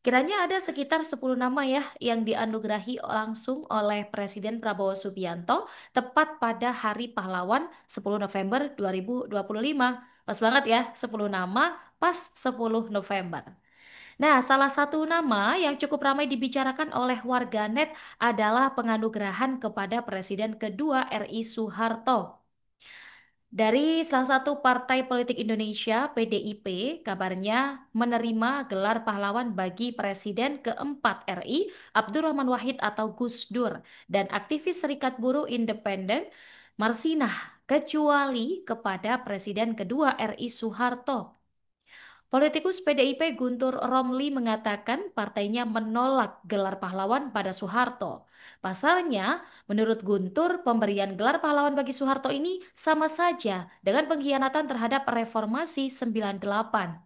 Kiranya ada sekitar 10 nama ya yang dianugerahi langsung oleh Presiden Prabowo Subianto tepat pada Hari Pahlawan 10 November 2025. Pas banget ya, 10 nama pas 10 November. Nah, salah satu nama yang cukup ramai dibicarakan oleh warganet adalah penganugerahan kepada Presiden kedua RI Soeharto. Dari salah satu partai politik Indonesia, PDIP, kabarnya menerima gelar pahlawan bagi Presiden keempat RI, Abdurrahman Wahid atau Gus Dur, dan aktivis Serikat Buruh Independen, Marsinah, kecuali kepada Presiden kedua RI Soeharto. Politikus PDIP Guntur Romli mengatakan partainya menolak gelar pahlawan pada Soeharto. Pasalnya, menurut Guntur, pemberian gelar pahlawan bagi Soeharto ini sama saja dengan pengkhianatan terhadap reformasi 98.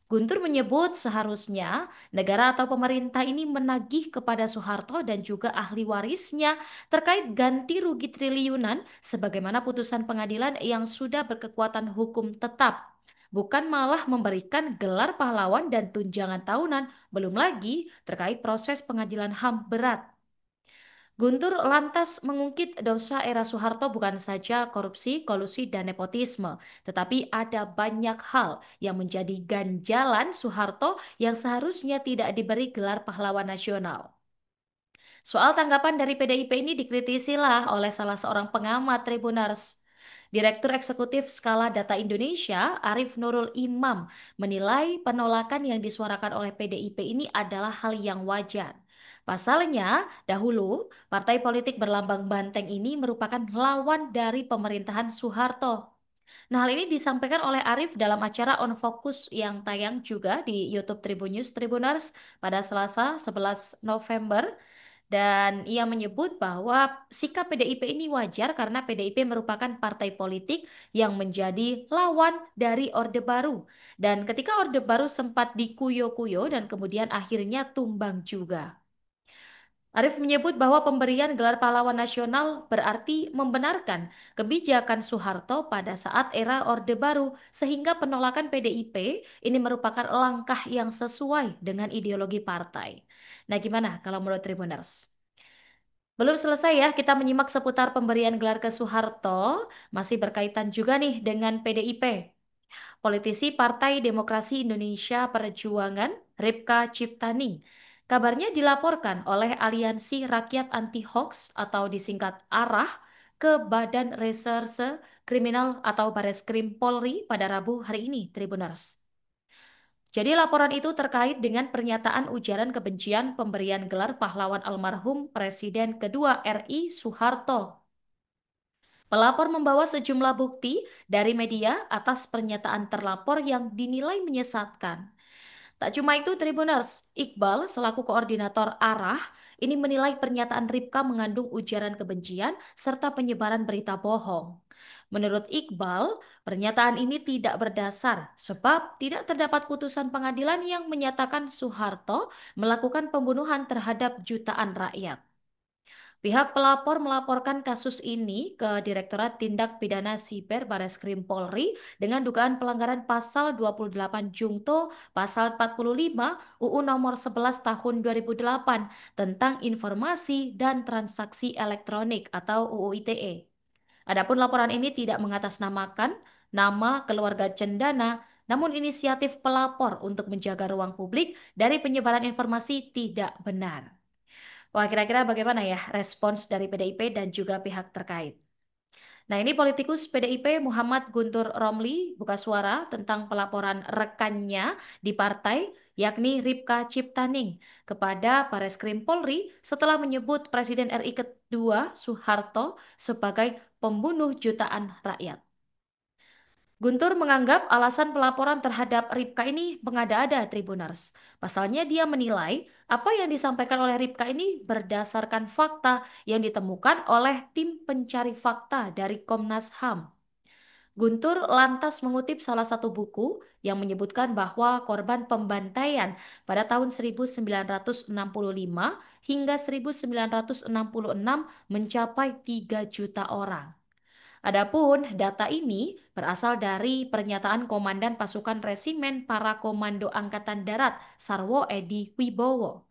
Guntur menyebut seharusnya negara atau pemerintah ini menagih kepada Soeharto dan juga ahli warisnya terkait ganti rugi triliunan sebagaimana putusan pengadilan yang sudah berkekuatan hukum tetap. Bukan malah memberikan gelar pahlawan dan tunjangan tahunan, belum lagi terkait proses pengadilan HAM berat. Guntur lantas mengungkit dosa era Soeharto bukan saja korupsi, kolusi, dan nepotisme, tetapi ada banyak hal yang menjadi ganjalan Soeharto yang seharusnya tidak diberi gelar pahlawan nasional. Soal tanggapan dari PDIP ini dikritisilah oleh salah seorang pengamat Tribunars. Direktur Eksekutif Skala Data Indonesia, Arif Nurul Imam, menilai penolakan yang disuarakan oleh PDIP ini adalah hal yang wajar. Pasalnya, dahulu partai politik berlambang banteng ini merupakan lawan dari pemerintahan Soeharto. Nah, hal ini disampaikan oleh Arif dalam acara On Focus yang tayang juga di YouTube Tribun News Tribuners pada Selasa 11 November. Dan ia menyebut bahwa sikap PDIP ini wajar karena PDIP merupakan partai politik yang menjadi lawan dari Orde Baru. Dan ketika Orde Baru sempat dikuyo-kuyo dan kemudian akhirnya tumbang juga. Arif menyebut bahwa pemberian gelar pahlawan nasional berarti membenarkan kebijakan Soeharto pada saat era Orde Baru, sehingga penolakan PDIP ini merupakan langkah yang sesuai dengan ideologi partai. Nah, gimana kalau menurut Tribuners? Belum selesai ya, kita menyimak seputar pemberian gelar ke Soeharto, masih berkaitan juga nih dengan PDIP. Politisi Partai Demokrasi Indonesia Perjuangan, Ripka Ciptaning, kabarnya dilaporkan oleh Aliansi Rakyat Anti Hoax atau disingkat ARAH ke Badan Reserse Kriminal atau Bareskrim Polri pada Rabu hari ini, Tribuners. Jadi laporan itu terkait dengan pernyataan ujaran kebencian pemberian gelar pahlawan almarhum Presiden kedua RI Soeharto. Pelapor membawa sejumlah bukti dari media atas pernyataan terlapor yang dinilai menyesatkan. Tak cuma itu, Tribuners, Iqbal selaku koordinator ARAH ini menilai pernyataan Ripka mengandung ujaran kebencian serta penyebaran berita bohong. Menurut Iqbal, pernyataan ini tidak berdasar sebab tidak terdapat putusan pengadilan yang menyatakan Soeharto melakukan pembunuhan terhadap jutaan rakyat. Pihak pelapor melaporkan kasus ini ke Direktorat Tindak Pidana Siber Bareskrim Polri dengan dugaan pelanggaran pasal 28 Jungto, pasal 45 UU nomor 11 tahun 2008 tentang informasi dan transaksi elektronik atau UU ITE. Adapun laporan ini tidak mengatasnamakan nama keluarga Cendana, namun inisiatif pelapor untuk menjaga ruang publik dari penyebaran informasi tidak benar. Wah, kira-kira bagaimana ya respons dari PDIP dan juga pihak terkait? Nah, ini politikus PDIP Muhammad Guntur Romli buka suara tentang pelaporan rekannya di partai, yakni Ripka Ciptaning, kepada Bareskrim Polri setelah menyebut Presiden RI kedua Soeharto sebagai pembunuh jutaan rakyat. Guntur menganggap alasan pelaporan terhadap Ripka ini mengada-ada Tribuners. Pasalnya dia menilai apa yang disampaikan oleh Ripka ini berdasarkan fakta yang ditemukan oleh tim pencari fakta dari Komnas HAM. Guntur lantas mengutip salah satu buku yang menyebutkan bahwa korban pembantaian pada tahun 1965 hingga 1966 mencapai 3 juta orang. Adapun data ini berasal dari pernyataan Komandan Pasukan Resimen Para Komando Angkatan Darat Sarwo Edi Wibowo.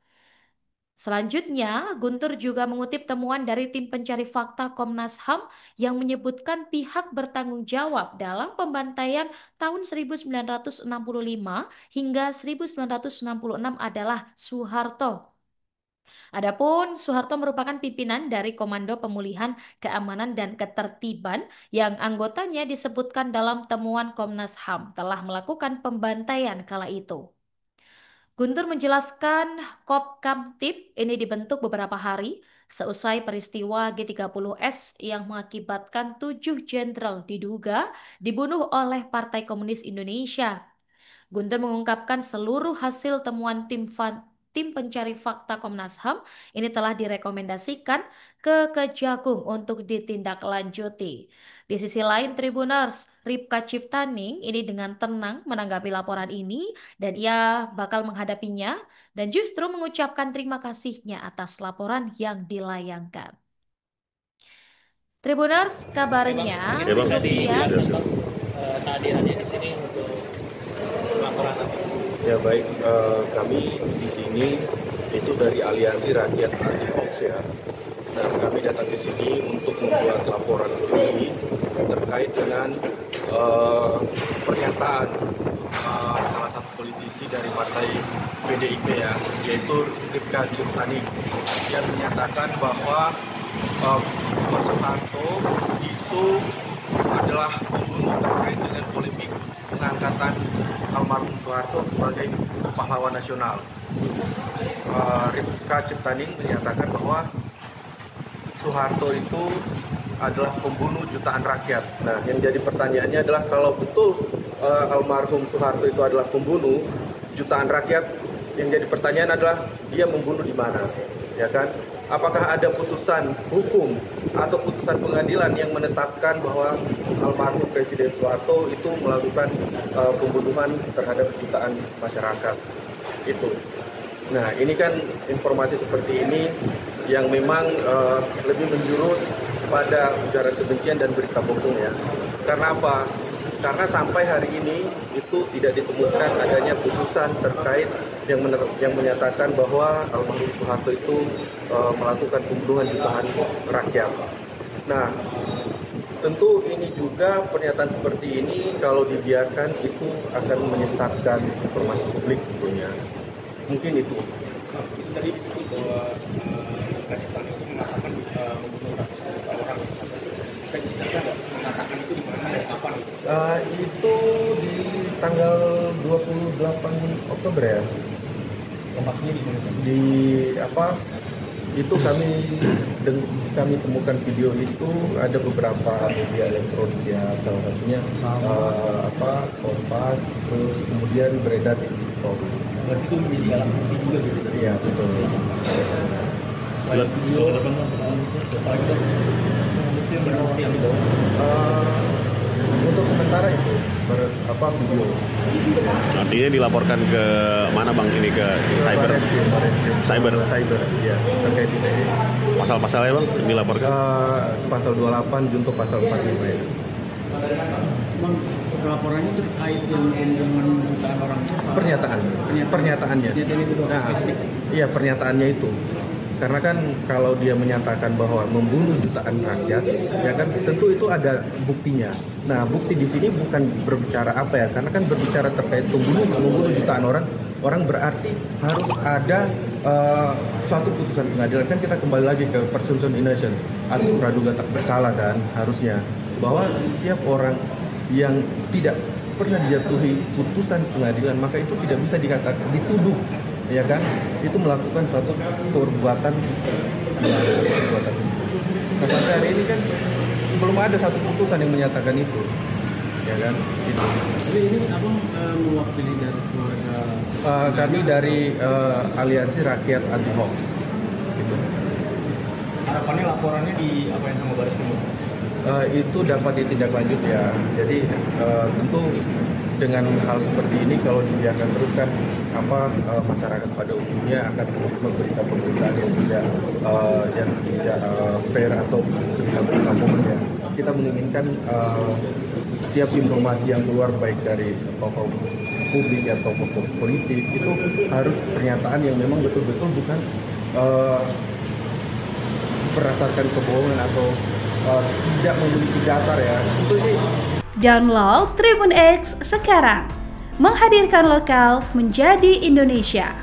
Selanjutnya, Guntur juga mengutip temuan dari tim pencari fakta Komnas HAM yang menyebutkan pihak bertanggung jawab dalam pembantaian tahun 1965 hingga 1966 adalah Soeharto. Adapun Soeharto merupakan pimpinan dari Komando Pemulihan Keamanan dan Ketertiban yang anggotanya disebutkan dalam temuan Komnas HAM telah melakukan pembantaian kala itu. Guntur menjelaskan Kopkamtib ini dibentuk beberapa hari seusai peristiwa G30S yang mengakibatkan 7 jenderal diduga dibunuh oleh Partai Komunis Indonesia. Guntur mengungkapkan seluruh hasil temuan tim pencari fakta Komnas HAM ini telah direkomendasikan ke Kejagung untuk ditindaklanjuti. Di sisi lain, Tribuners Ripka Ciptaning ini dengan tenang menanggapi laporan ini dan ia bakal menghadapinya dan justru mengucapkan terima kasihnya atas laporan yang dilayangkan. Tribuners, kabarnya Ya bang. Rupiah Kehadirannya di sini untuk laporan apa? Ya baik, kami di sini itu dari Aliansi Rakyat Anti Hoax ya. Nah, kami datang ke sini untuk membuat laporan polisi terkait dengan pernyataan salah satu politisi dari partai PDIP ya, yaitu Ripka Ciptaning, yang menyatakan bahwa Mas Soeharto itu adalah pembunuh terkait dengan polemik pengangkatan almarhum Soeharto sebagai pahlawan nasional. Ripka Ciptaning menyatakan bahwa Soeharto itu adalah pembunuh jutaan rakyat. Nah, yang jadi pertanyaannya adalah kalau betul almarhum Soeharto itu adalah pembunuh jutaan rakyat, yang jadi pertanyaan adalah dia membunuh di mana, ya kan? Apakah ada putusan hukum atau putusan pengadilan yang menetapkan bahwa almarhum Presiden Soeharto itu melakukan pembunuhan terhadap jutaan masyarakat itu? Nah, ini kan informasi seperti ini yang memang lebih menjurus pada ujaran kebencian dan berita bohong ya. Karena apa? Karena sampai hari ini itu tidak ditemukan adanya putusan terkait yang menyatakan bahwa almarhum Soeharto itu melakukan pembunuhan jutaan rakyat. Nah, tentu ini juga pernyataan seperti ini kalau dibiarkan itu akan menyesatkan informasi publik tentunya. Mungkin itu. Tadi disebut bahwa Kacitan itu mengatakan membunuh ratusan juta orang. Bisa dijelaskan nggak mengatakan itu di mana dan kapan? Itu di tanggal 28 Oktober ya. Lokasinya di mana? Di apa? Itu kami temukan video itu ada beberapa media elektronik ya, salah satunya Kompas, terus kemudian beredar di TikTok. Berarti itu menjadi alat bukti juga gitu? Iya betul. Selain video, bukti yang berarti yang dibawa? Untuk sementara itu video. Artinya dilaporkan ke mana bang, ini ke cyber Ya, terkait itu. Pasal-pasalnya bang dilaporkan? Pasal 28 junto pasal 45 ya. Bang, laporannya terkait yang pembunuhan jutaan orang itu Pernyataannya. Iya, pernyataannya itu. Karena kan kalau dia menyatakan bahwa membunuh jutaan rakyat, ya kan tentu itu ada buktinya. Nah, bukti di sini bukan berbicara apa ya, karena kan berbicara terkait membunuh jutaan orang berarti harus ada suatu putusan pengadilan. Kan kita kembali lagi ke presumption innocence, asas praduga tak bersalah, dan harusnya bahwa setiap orang yang tidak pernah dijatuhi putusan pengadilan maka itu tidak bisa dikatakan dituduh, ya kan, itu melakukan suatu perbuatan. Nah, sampai hari ini kan belum ada satu putusan yang menyatakan itu, ya kan. Itu. Jadi ini abang mewakili dari keluarga? Kami dari Aliansi Rakyat Anti Hoax. Gitu. Harapannya laporannya di apa yang sama Baris Krim? Itu dapat ditindaklanjuti ya. Jadi tentu dengan hal seperti ini kalau dibiarkan terus kan masyarakat pada umumnya akan menerima pemberitaan yang tidak fair atau bersambung ya. Kita menginginkan setiap informasi yang keluar baik dari tokoh publik atau tokoh politik itu harus pernyataan yang memang betul-betul bukan berdasarkan kebohongan atau tidak memiliki dasar ya. Itu ini. Download Tribun X sekarang, menghadirkan lokal menjadi Indonesia.